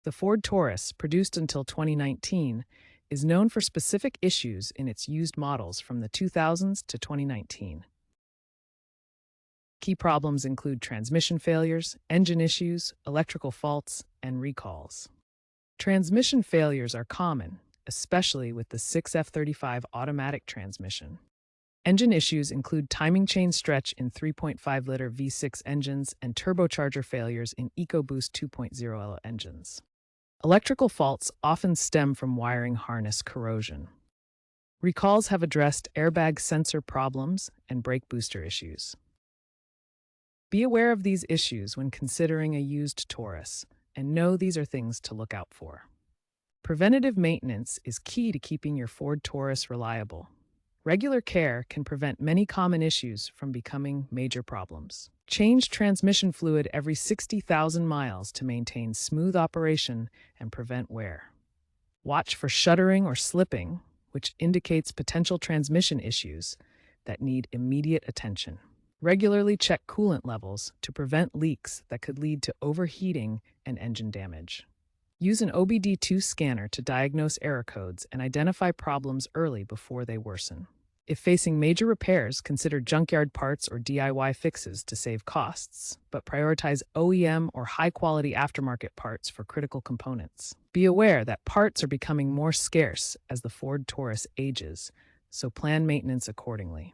The Ford Taurus, produced until 2019, is known for specific issues in its used models from the 2000s to 2019. Key problems include transmission failures, engine issues, electrical faults, and recalls. Transmission failures are common, especially with the 6F35 automatic transmission. Engine issues include timing chain stretch in 3.5-liter V6 engines and turbocharger failures in EcoBoost 2.0 engines. Electrical faults often stem from wiring harness corrosion. Recalls have addressed airbag sensor problems and brake booster issues. Be aware of these issues when considering a used Taurus, and know these are things to look out for. Preventative maintenance is key to keeping your Ford Taurus reliable. Regular care can prevent many common issues from becoming major problems. Change transmission fluid every 60,000 miles to maintain smooth operation and prevent wear. Watch for shuddering or slipping, which indicates potential transmission issues that need immediate attention. Regularly check coolant levels to prevent leaks that could lead to overheating and engine damage. Use an OBD2 scanner to diagnose error codes and identify problems early before they worsen. If facing major repairs, consider junkyard parts or DIY fixes to save costs, but prioritize OEM or high-quality aftermarket parts for critical components. Be aware that parts are becoming more scarce as the Ford Taurus ages, so plan maintenance accordingly.